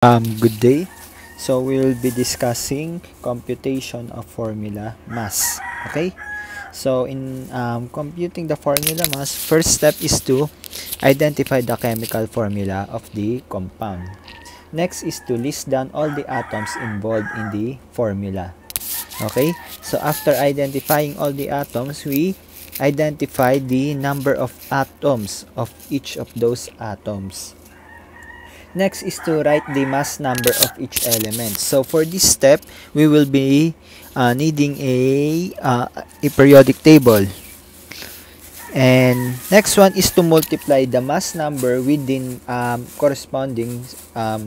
Good day. So we'll be discussing computation of formula mass. Okay. So in computing the formula mass, first step is to identify the chemical formula of the compound. Next is to list down all the atoms involved in the formula. Okay. So after identifying all the atoms, we identify the number of atoms of each of those atoms. Next is to write the mass number of each element. So for this step, we will be needing a periodic table. And next one is to multiply the mass number with the corresponding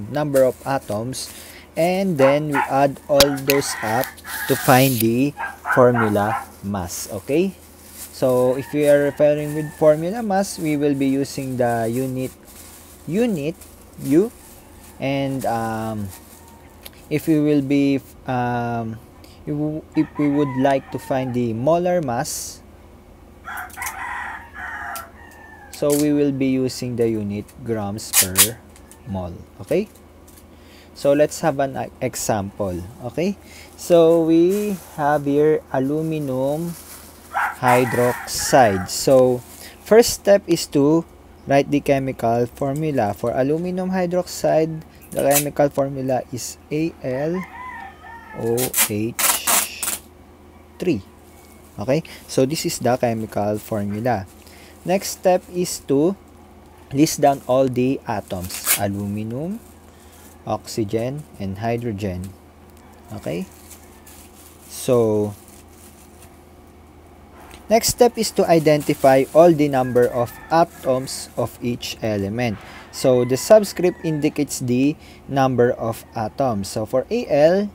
number of atoms. And then we add all those up to find the formula mass. Okay? So if we are referring with formula mass, we will be using the unit U, and if we will be if we would like to find the molar mass, so we will be using the unit grams per mole. Okay, so let's have an example. Okay, so we have here aluminum hydroxide. So first step is to write the chemical formula. For aluminum hydroxide, the chemical formula is AlOH3. Okay, so this is the chemical formula. Next step is to list down all the atoms: aluminum, oxygen, and hydrogen. Okay, so next step is to identify all the number of atoms of each element. So the subscript indicates the number of atoms. So for Al,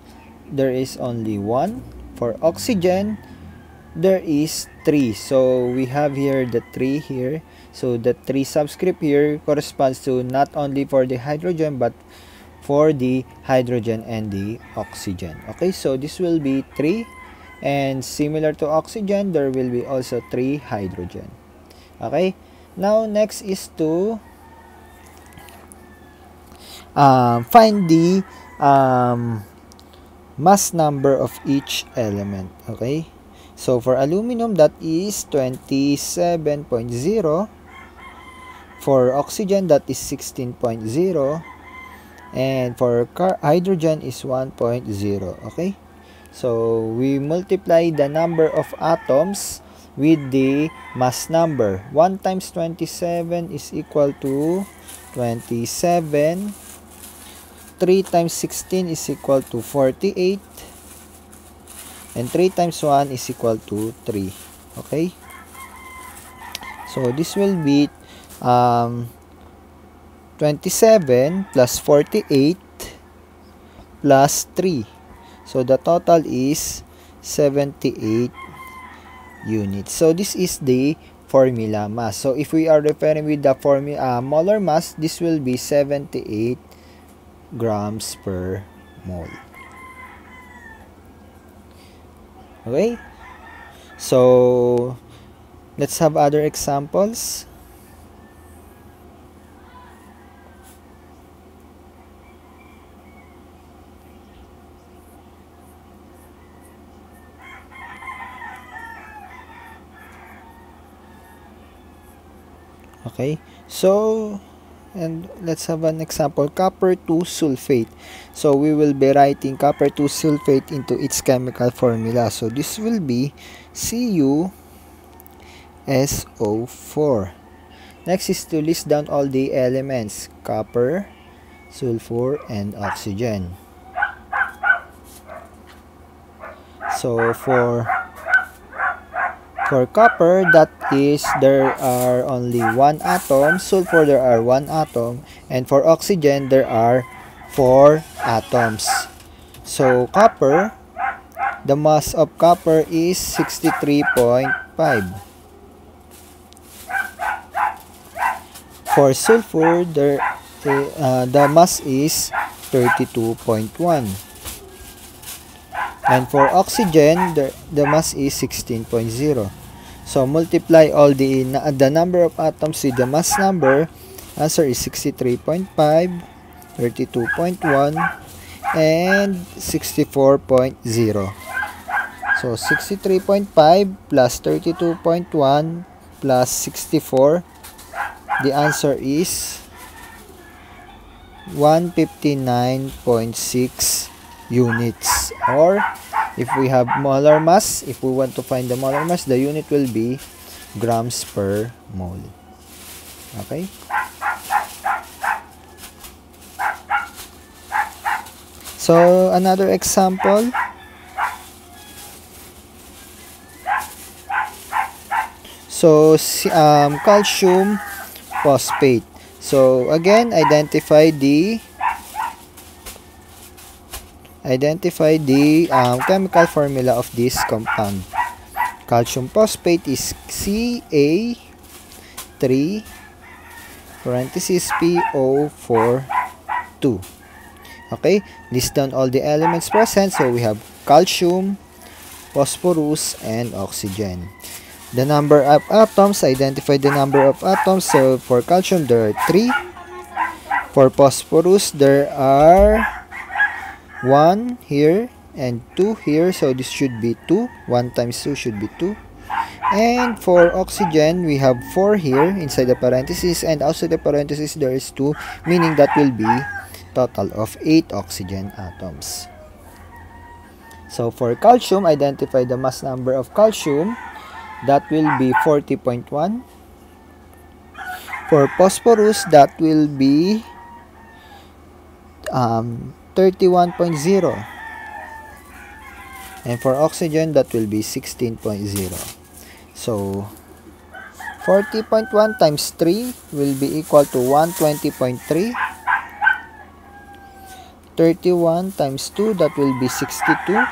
there is only 1. For oxygen, there is 3. So we have here the 3 here. So the 3 subscript here corresponds to not only for the hydrogen but for the hydrogen and the oxygen. Okay, so this will be 3. And similar to oxygen, there will be also 3 hydrogen. Okay, now next is to find the mass number of each element. Okay, so for aluminum, that is 27.0. For oxygen, that is 16.0. And for hydrogen is 1.0. Okay, so we multiply the number of atoms with the mass number. 1 times 27 is equal to 27. 3 times 16 is equal to 48. And 3 times 1 is equal to 3. Okay? So this will be 27 plus 48 plus 3. So the total is 78 units. So this is the formula mass. So if we are referring with the formula molar mass, this will be 78 grams per mole. Okay? So let's have other examples. Okay, so and let's have an example: copper 2 sulfate. So we will be writing copper 2 sulfate into its chemical formula. So this will be CuSO4. Next is to list down all the elements: copper, sulfur, and oxygen. So for copper, that is, there are only 1 atom. Sulfur, there are 1 atom. And for oxygen, there are 4 atoms. So copper, the mass of copper is 63.5. For sulfur, the mass is 32.1. And for oxygen, the mass is 16.0. So multiply all the number of atoms with the mass number. Answer is 63.5 32.1, and 64.0. So 63.5 plus 32.1 plus 64, the answer is 159.6 units. Or if we have molar mass, if we want to find the molar mass, the unit will be grams per mole. Okay? So another example. So calcium phosphate. So again, identify the chemical formula of this compound. Calcium phosphate is Ca3 parenthesis PO4 2. Okay, list down all the elements present. So we have calcium, phosphorus, and oxygen. The number of atoms, identify the number of atoms. So for calcium, there are 3. For phosphorus, there are 1 here and 2 here. So this should be 2. 1 times 2 should be 2. And for oxygen, we have 4 here inside the parentheses, and outside the parentheses there is 2, meaning that will be total of 8 oxygen atoms. So for calcium, identify the mass number of calcium. That will be 40.1. For phosphorus, that will be 31.0. And for oxygen, that will be 16.0. So 40.1 times 3 will be equal to 120.3. 31 times 2, that will be 62.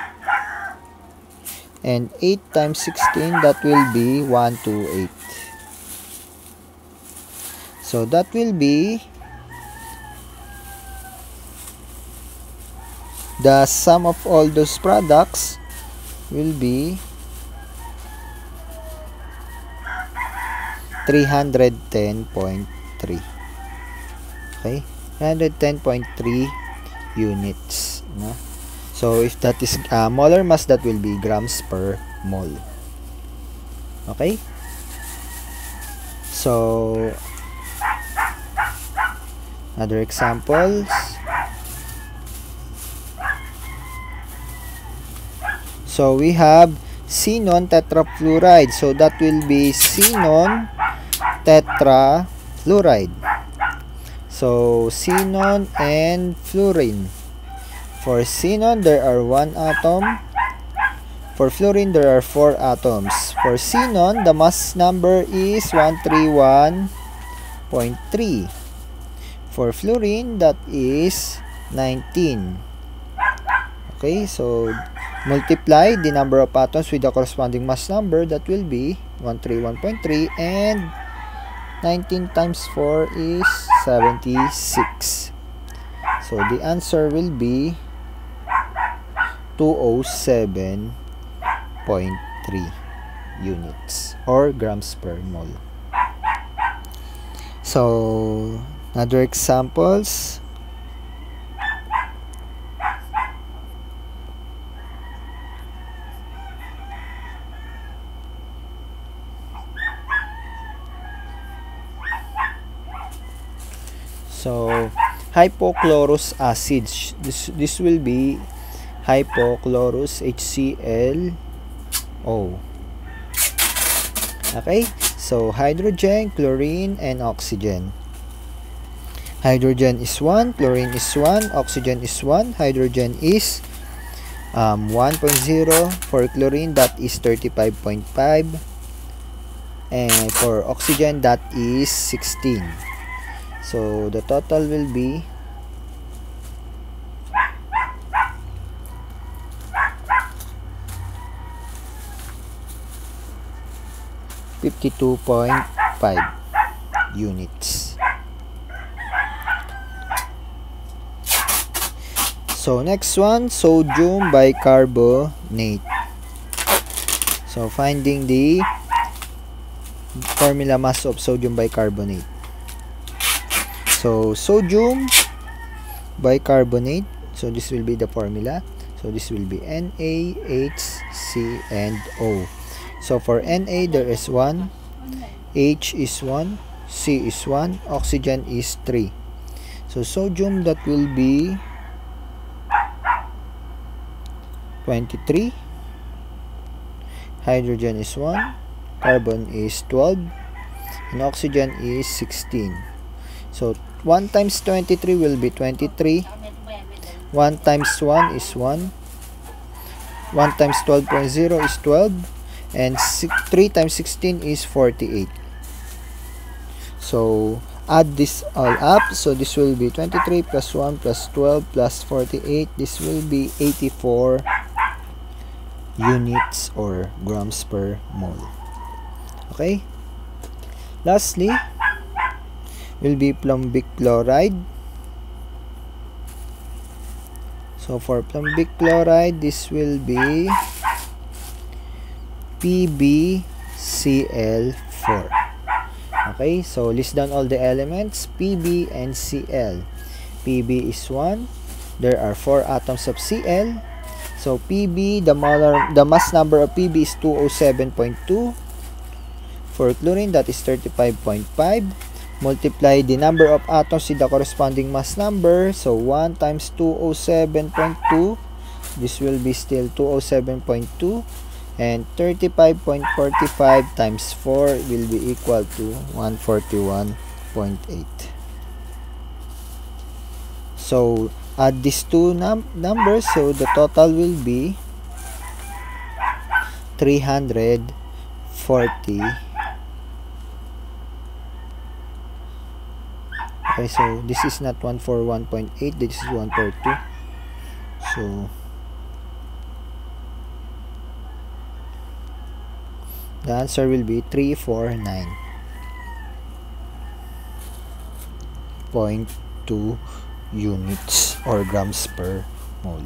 And 8 times 16, that will be 128. So that will be the sum of all those products will be 310.3. Okay, 310.3 units, no? So if that is molar mass, that will be grams per mole. Okay, so other examples. So we have xenon tetrafluoride. So that will be xenon tetrafluoride. So xenon and fluorine. For xenon, there are 1 atom. For fluorine, there are 4 atoms. For xenon, the mass number is 131.3. For fluorine, that is 19. Okay, so multiply the number of atoms with the corresponding mass number. That will be 131.3, and 19 times 4 is 76. So the answer will be 207.3 units or grams per mole. So other examples. So hypochlorous acid, this will be hypochlorous, HClO. Okay, so hydrogen, chlorine, and oxygen. Hydrogen is 1, chlorine is 1, oxygen is 1. Hydrogen is 1.0. For chlorine, that is 35.5. And for oxygen, that is 16. So the total will be 52.5 units. So next one, sodium bicarbonate. So finding the formula mass of sodium bicarbonate. So sodium bicarbonate. So this will be the formula. So this will be NaHCnO. So for Na, there is 1, H is 1, C is 1, oxygen is 3. So sodium, that will be 23, hydrogen is 1, carbon is 12, and oxygen is 16. So 1 times 23 will be 23, 1 times 1 is 1, 1 times 12.0 is 12, and 3 times 16 is 48. So add this all up. So this will be 23 plus 1 plus 12 plus 48. This will be 84 units or grams per mole. Okay. Lastly, will be plumbic chloride. So for plumbic chloride, this will be PbCl4. Okay, so list down all the elements, Pb and Cl. Pb is 1. There are 4 atoms of Cl. So Pb, the mass number of Pb is 207.2. For chlorine, that is 35.5. Multiply the number of atoms with the corresponding mass number. So 1 times 207.2. This will be still 207.2. And 35.45 times 4 will be equal to 141.8. So add these two numbers, so the total will be 340. Okay, so this is not 141.8, this is 142. So the answer will be 349.2 units or grams per mole.